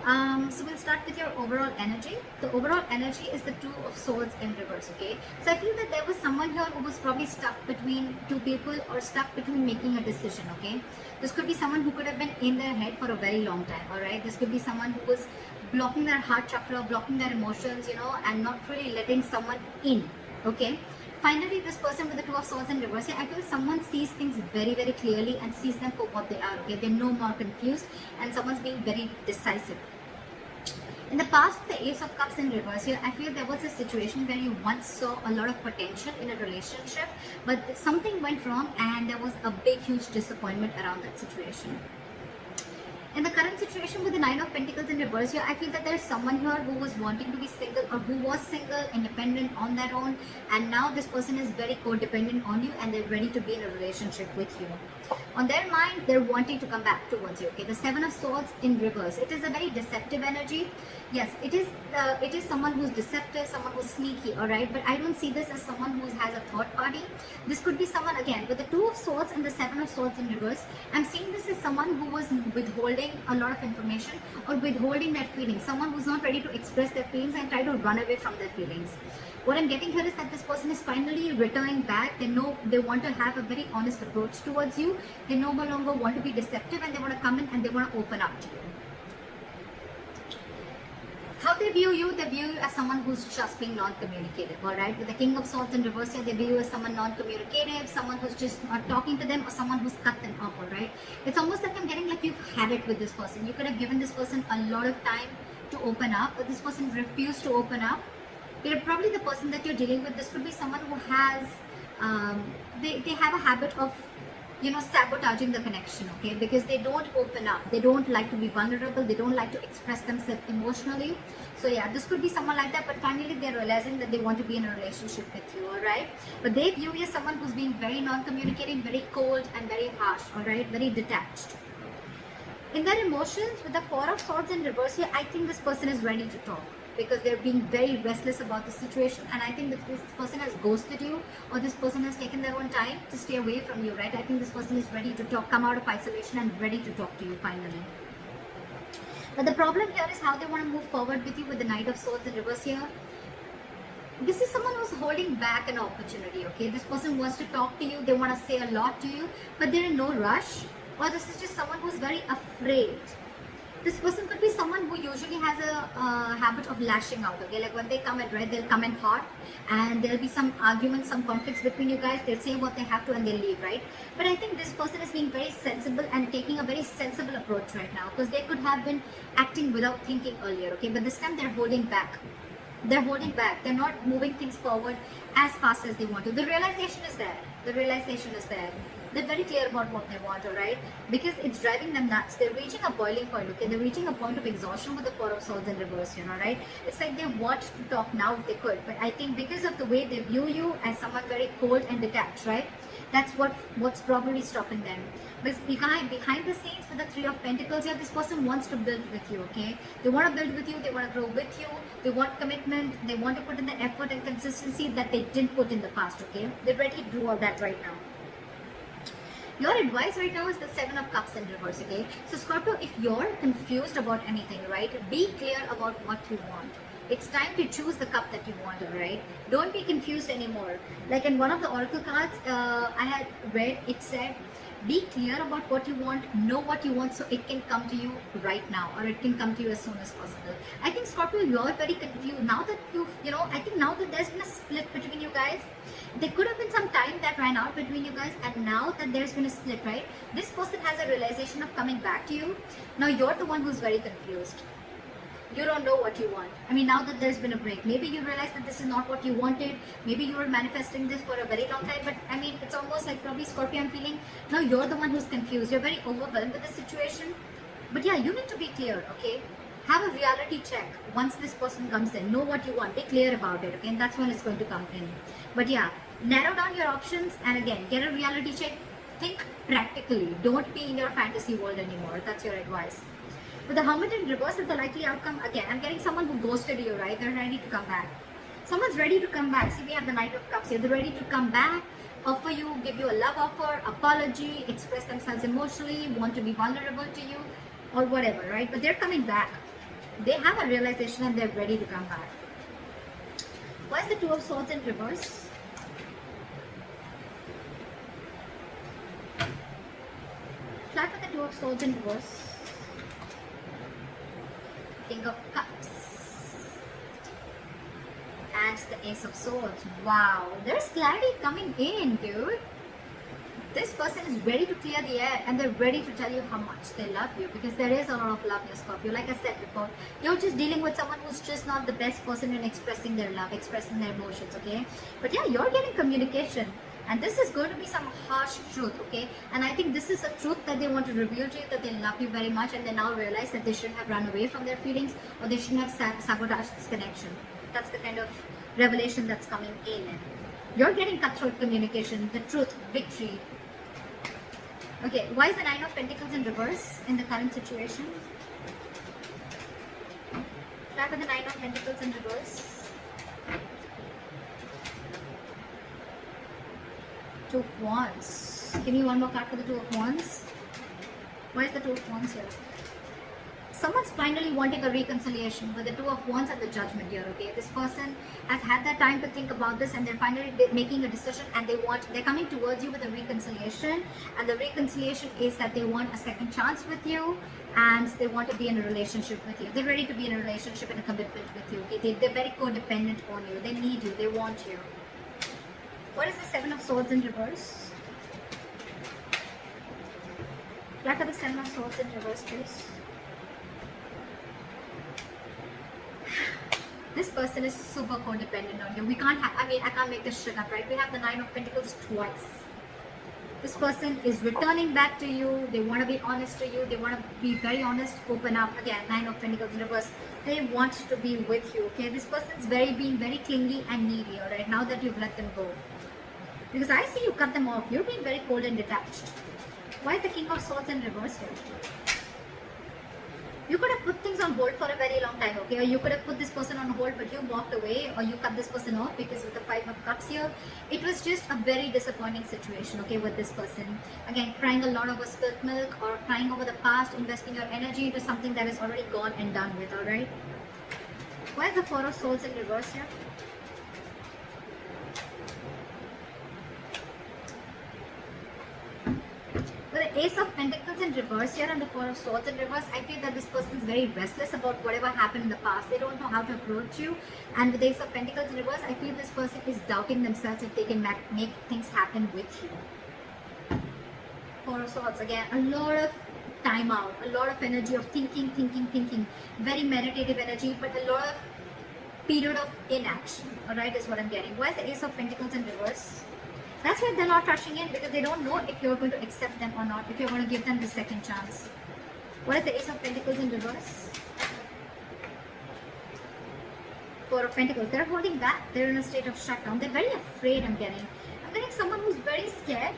So we'll start with your overall energy. The overall energy is the Two of Swords in reverse, okay? So I feel that there was someone here who was probably stuck between two people or stuck between making a decision, okay? This could be someone who could have been in their head for a very long time, all right? This could be someone who was blocking their heart chakra, blocking their emotions, and not really letting someone in, okay? Finally, this person with the Two of Swords in reverse, I feel someone sees things very, very clearly and sees them for what they are, okay? They're no more confused and someone's being very decisive. In the past, the Ace of Cups in reverse here, I feel there was a situation where you once saw a lot of potential in a relationship, but something went wrong and there was a big, huge disappointment around that situation. In the current situation with the Nine of Pentacles in reverse here, I feel that there's someone here who was wanting to be single or who was single, independent on their own, and now this person is very codependent on you and they're ready to be in a relationship with you. On their mind, they're wanting to come back towards you, okay? The Seven of Swords in reverse. It is a very deceptive energy. Yes, it is someone who's deceptive, someone who's sneaky, all right? But I don't see this as someone who has a third party. This could be someone, again, with the Two of Swords and the Seven of Swords in reverse. I'm seeing this as someone who was withholding a lot of information or withholding their feelings. Someone who's not ready to express their feelings and try to run away from their feelings. What I'm getting here is that this person is finally returning back. They know they want to have a very honest approach towards you. They no longer want to be deceptive and they want to come in and they want to open up to you. How they view you as someone who's just being non-communicative, all right? With the King of Swords in reverse here, they view you as someone non-communicative, someone who's just not talking to them or someone who's cut them off, all right? It's almost like I'm getting like you've had it with this person. You could have given this person a lot of time to open up, but this person refused to open up. They're probably the person that you're dealing with. This could be someone who has, they have a habit of, sabotaging the connection, okay? Because they don't open up. They don't like to be vulnerable. They don't like to express themselves emotionally. So yeah, this could be someone like that, but finally they're realizing that they want to be in a relationship with you, all right? But they view you as someone who's being very non-communicating, very cold and very harsh, all right? Very detached. In their emotions, with the Four of Swords in reverse here, I think this person is ready to talk because they're being very restless about the situation, and I think that this person has ghosted you or this person has taken their own time to stay away from you, right? I think this person is ready to talk, come out of isolation and ready to talk to you finally. But the problem here is how they want to move forward with you with the Knight of Swords in reverse here. This is someone who's holding back an opportunity, okay? This person wants to talk to you, they want to say a lot to you, but they're in no rush. Or this is just someone who's very afraid. This person could be someone who usually has a habit of lashing out, okay? Like when they come in, right, they'll come in hot and there'll be some arguments, some conflicts between you guys. They'll say what they have to and they'll leave, right? But I think this person is being very sensible and taking a very sensible approach right now because they could have been acting without thinking earlier, okay? But this time they're holding back. They're holding back. They're not moving things forward as fast as they want to. The realization is there. The realization is there. They're very clear about what they want, all right? Because it's driving them nuts. They're reaching a boiling point, okay? They're reaching a point of exhaustion with the Four of Swords in reverse, right? It's like they want to talk now if they could. But I think because of the way they view you as someone very cold and detached, right? That's what's probably stopping them. But behind the scenes with the Three of Pentacles here, this person wants to build with you, okay? They want to build with you. They want to grow with you. They want commitment. They want to put in the effort and consistency that they didn't put in the past, okay? They're ready to do all that right now. Your advice right now is the Seven of Cups in reverse, okay? So Scorpio, if you're confused about anything, right, be clear about what you want. It's time to choose the cup that you want, right? Don't be confused anymore. Like in one of the oracle cards I had read, it said, be clear about what you want, know what you want so it can come to you right now or it can come to you as soon as possible. I think Scorpio, you're very confused. Now that I think now that there's been a split between you guys, there could have been some time that ran out between you guys, and now that there's been a split, right, this person has a realization of coming back to you. Now you're the one who's very confused. You don't know what you want. I mean, now that there's been a break, maybe you realize that this is not what you wanted. Maybe you were manifesting this for a very long time, but I mean, it's almost like probably Scorpio, I'm feeling, now you're the one who's confused. You're very overwhelmed with the situation. But yeah, you need to be clear, okay? Have a reality check once this person comes in. Know what you want. Be clear about it, okay? And that's when it's going to come in. But yeah, narrow down your options and again, get a reality check. Think practically. Don't be in your fantasy world anymore. That's your advice. With the Hermit in reverse is the likely outcome. Again, I'm getting someone who ghosted you, right? They're ready to come back. Someone's ready to come back. See, we have the Knight of Cups here. They're ready to come back, offer you, give you a love offer, apology, express themselves emotionally, want to be vulnerable to you, or whatever, right? But they're coming back. They have a realization and they're ready to come back. Why is the Two of Swords in reverse? Flat with the Two of Swords in reverse. King of Cups. And the Ace of Swords. Wow, there's clarity coming in, dude. This person is ready to clear the air and they're ready to tell you how much they love you, because there is a lot of love in Scorpio. Like I said before, you're just dealing with someone who's just not the best person in expressing their love, expressing their emotions, okay? But yeah, you're getting communication. And this is going to be some harsh truth, okay? And I think this is a truth that they want to reveal to you, that they love you very much and they now realize that they shouldn't have run away from their feelings, or they shouldn't have sabotaged this connection. That's the kind of revelation that's coming in. You're getting cutthroat communication, the truth, victory. Okay, why is the Nine of Pentacles in reverse in the current situation? Back with the Nine of Pentacles in reverse. Two of Wands. Give me one more card for the Two of Wands. Why is the Two of Wands here? Someone's finally wanting a reconciliation with the Two of Wands and the Judgment here, okay? This person has had that time to think about this and they're finally making a decision, and they're coming towards you with a reconciliation, and the reconciliation is that they want a second chance with you and they want to be in a relationship with you. They're ready to be in a relationship and a commitment with you, okay? They're very codependent on you. They need you. They want you. What is the Seven of Swords in reverse? Look at the Seven of Swords in reverse, please. This person is super codependent on you. I can't make this shit up, right? We have the Nine of Pentacles twice. This person is returning back to you. They want to be honest to you. They want to be very honest, open up. Again, Nine of Pentacles in reverse. They want to be with you, okay? This person's being very clingy and needy, alright? Now that you've let them go. Because I see you cut them off. You're being very cold and detached. Why is the King of Swords in reverse here? You could have put things on hold for a very long time, okay? Or you could have put this person on hold, but you walked away, or you cut this person off, because with the Five of Cups here, it was just a very disappointing situation, okay, with this person. Again, crying a lot over spilt milk, or crying over the past, investing your energy into something that is already gone and done with, alright? Why is the Four of Swords in reverse here? With the Ace of Pentacles in reverse here and the Four of Swords in reverse, I feel that this person is very restless about whatever happened in the past. They don't know how to approach you. And with the Ace of Pentacles in reverse, I feel this person is doubting themselves if they can make things happen with you. Four of Swords, again, a lot of time out, a lot of energy of thinking. Very meditative energy, but a lot of period of inaction, alright, is what I'm getting. Why is the Ace of Pentacles in reverse? That's why they're not rushing in, because they don't know if you're going to accept them or not, if you're going to give them the second chance. What is the Ace of Pentacles in reverse? Four of Pentacles. They're holding back. They're in a state of shutdown. They're very afraid, I'm getting someone who's very scared.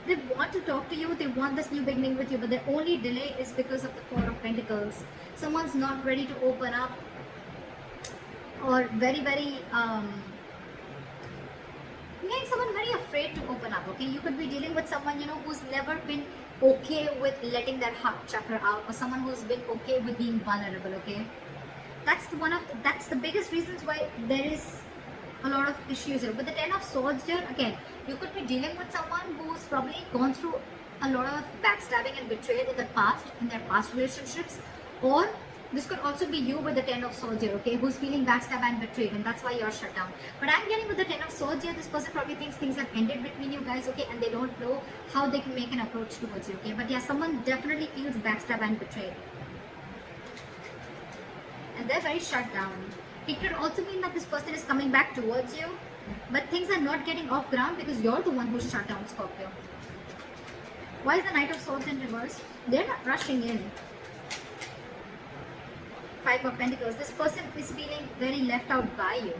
They want to talk to you. They want this new beginning with you, but the only delay is because of the Four of Pentacles. Someone's not ready to open up, or very someone very afraid to open up, okay? You could be dealing with someone, who's never been okay with letting their heart chakra out, or someone who's been okay with being vulnerable, okay? That's the biggest reasons why there is a lot of issues here. With the Ten of Swords here, again, you could be dealing with someone who's probably gone through a lot of backstabbing and betrayal in their past relationships, or this could also be you with the Ten of Swords here, okay, who's feeling backstabbed and betrayed, and that's why you're shut down. But I'm getting with the Ten of Swords here, this person probably thinks things have ended between you guys, okay, and they don't know how they can make an approach towards you, okay. But yeah, someone definitely feels backstabbed and betrayed, and they're very shut down. It could also mean that this person is coming back towards you, but things are not getting off ground because you're the one who's shut down, Scorpio. Why is the Knight of Swords in reverse? They're not rushing in. Five of Pentacles. This person is feeling very left out by you.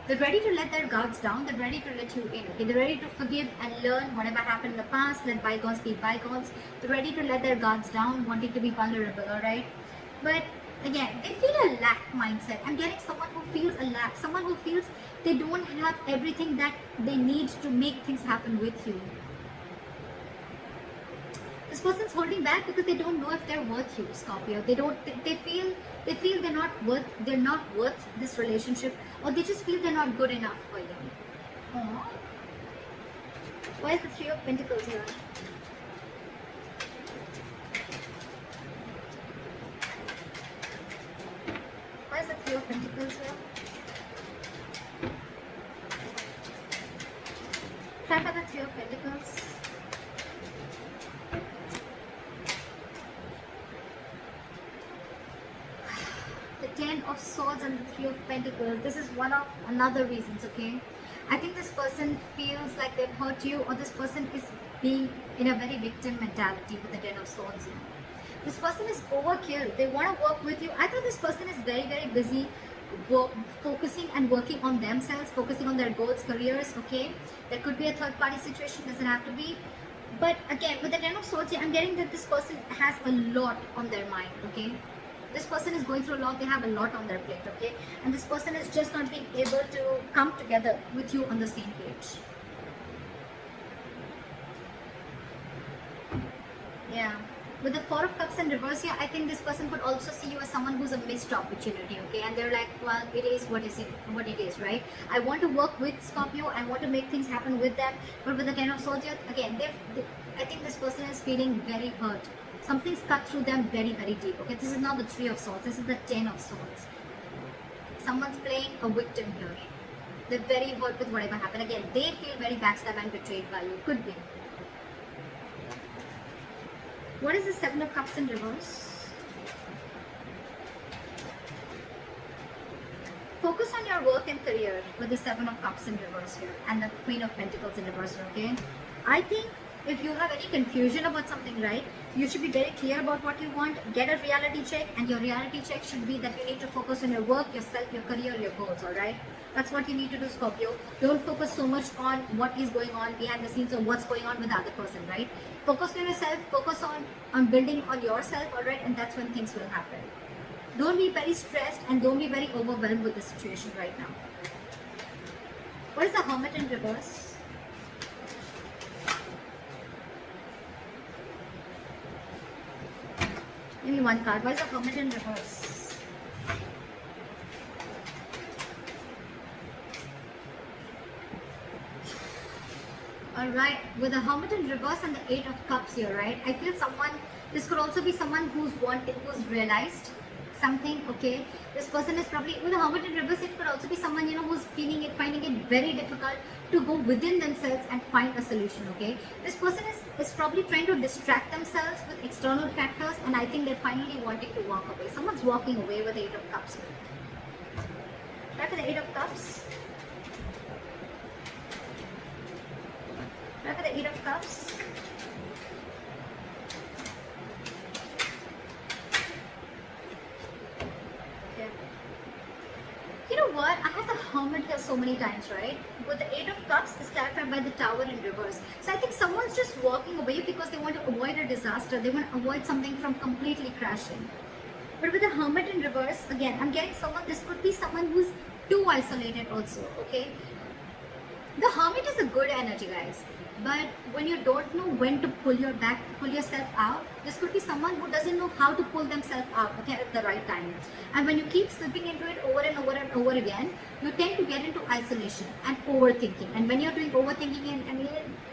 They're ready to let their guards down. They're ready to let you in. Okay? They're ready to forgive and learn whatever happened in the past. Let bygones be bygones. They're ready to let their guards down, wanting to be vulnerable. Alright? But again, they feel a lack mindset. I'm getting someone who feels a lack. Someone who feels they don't have everything that they need to make things happen with you. This person's holding back because they don't know if they're worth you, Scorpio. They feel They feel they're not worth this relationship, or they just feel they're not good enough for you. Aw. Why is the Three of Pentacles here? Why is the Three of Pentacles here? Try for the Three of Pentacles. The Ten of Swords and the Three of Pentacles. This is one of another reasons, okay? I think this person feels like they've hurt you, or this person is being in a very victim mentality with the Ten of Swords. You know? This person is overkill. They want to work with you. I thought this person is very, very busy focusing and working on themselves, focusing on their goals, careers, okay? There could be a third party situation, doesn't have to be. But again, with the Ten of Swords, I'm getting that this person has a lot on their mind, okay? This person is going through a lot, they have a lot on their plate, okay? And this person is just not being able to come together with you on the same page. Yeah. With the Four of Cups in reverse here, I think this person could also see you as someone who's a missed opportunity, okay? And they're like, well, it is what it is, right? I want to work with Scorpio, I want to make things happen with them, but with the Ten of Swords here, again, I think this person is feeling very hurt. Something's cut through them very, very deep, okay? This is not the Three of Swords, this is the Ten of Swords. Someone's playing a victim here. They're very hurt with whatever happened. Again, they feel very backstabbed and betrayed by you. Could be. What is the Seven of Cups in reverse? Focus on your work and career with the Seven of Cups in reverse here and the Queen of Pentacles in reverse, okay? I think if you have any confusion about something, right, you should be very clear about what you want. Get a reality check, and your reality check should be that you need to focus on your work, yourself, your career, your goals, alright? That's what you need to do, Scorpio. Don't focus so much on what is going on behind the scenes or what's going on with the other person, right? Focus on yourself, focus on building on yourself, alright? And that's when things will happen. Don't be very stressed and don't be very overwhelmed with the situation right now. What is the Hermit in reverse? Give me one card. Why is the Hermit in reverse? Alright, with the Hermit in reverse and the Eight of Cups here, right? I feel this could also be someone who's realized something, okay? This person is probably, with the Hermit in reverse, it could also be someone, who's finding it very difficult to go within themselves and find a solution, okay? This person is probably trying to distract themselves with external factors, and I think they're finally wanting to walk away. Someone's walking away with the Eight of Cups. Try for the Eight of Cups. Try for the Eight of Cups. You know what? I had the Hermit here so many times, right? With the Eight of Cups is clarified by the Tower in reverse. So I think someone's just walking away because they want to avoid a disaster. They want to avoid something from completely crashing. But with the Hermit in reverse, again, I'm getting this could be someone who's too isolated also, okay? The Hermit is a good energy, guys. But when you don't know when to pull yourself out, this could be someone who doesn't know how to pull themselves out, okay, at the right time. And when you keep slipping into it over and over and over again, you tend to get into isolation and overthinking. And when you're doing overthinking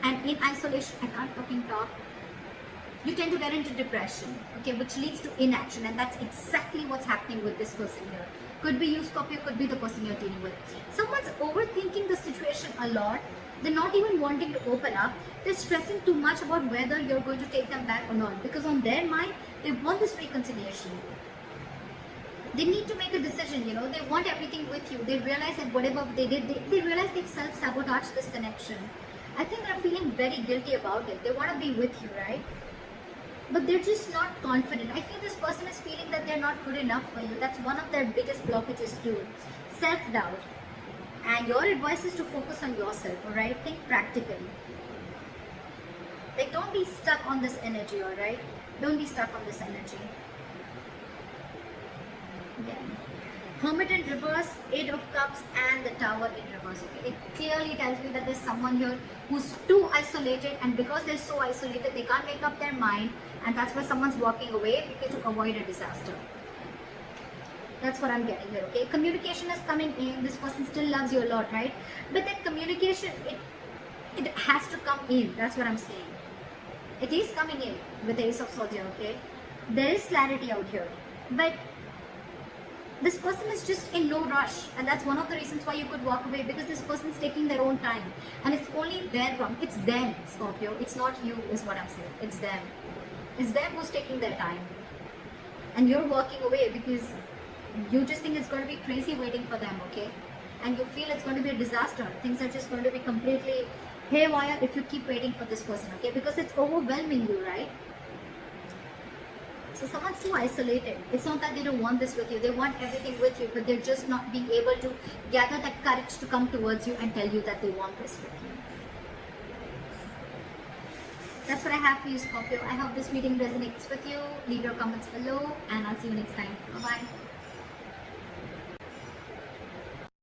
and in isolation, I can't fucking talk, you tend to get into depression, okay, which leads to inaction. And that's exactly what's happening with this person here. Could be you, Scorpio, could be the person you're dealing with. Someone's overthinking the situation a lot. They're not even wanting to open up. They're stressing too much about whether you're going to take them back or not. Because on their mind, they want this reconciliation. They need to make a decision, They want everything with you. They realize that whatever they did, they realize they've self-sabotaged this connection. I think they're feeling very guilty about it. They want to be with you, right? But they're just not confident. I feel this person is feeling that they're not good enough for you. That's one of their biggest blockages too. Self-doubt. And your advice is to focus on yourself, alright? Think practically. Like, don't be stuck on this energy, alright? Don't be stuck on this energy. Again. Hermit in reverse, Eight of Cups, and the Tower in reverse. Okay? It clearly tells me that there's someone here who's too isolated, and because they're so isolated, they can't make up their mind, and that's why someone's walking away because to avoid a disaster. That's what I'm getting here, okay? Communication is coming in. This person still loves you a lot, right? But that communication, it has to come in. That's what I'm saying. It is coming in with the Ace of Swords here, okay? There is clarity out here. But this person is just in no rush, and that's one of the reasons why you could walk away, because this person is taking their own time, and it's only their problem. It's them, Scorpio. It's not you, is what I'm saying. It's them. It's them who's taking their time, and you're walking away because you just think it's going to be crazy waiting for them, okay? And you feel it's going to be a disaster. Things are just going to be completely haywire if you keep waiting for this person, okay? Because it's overwhelming you, right? So someone's too isolated. It's not that they don't want this with you. They want everything with you, but they're just not being able to gather that courage to come towards you and tell you that they want this with you. That's what I have for you, Scorpio. I hope this reading resonates with you. Leave your comments below, and I'll see you next time. Bye-bye.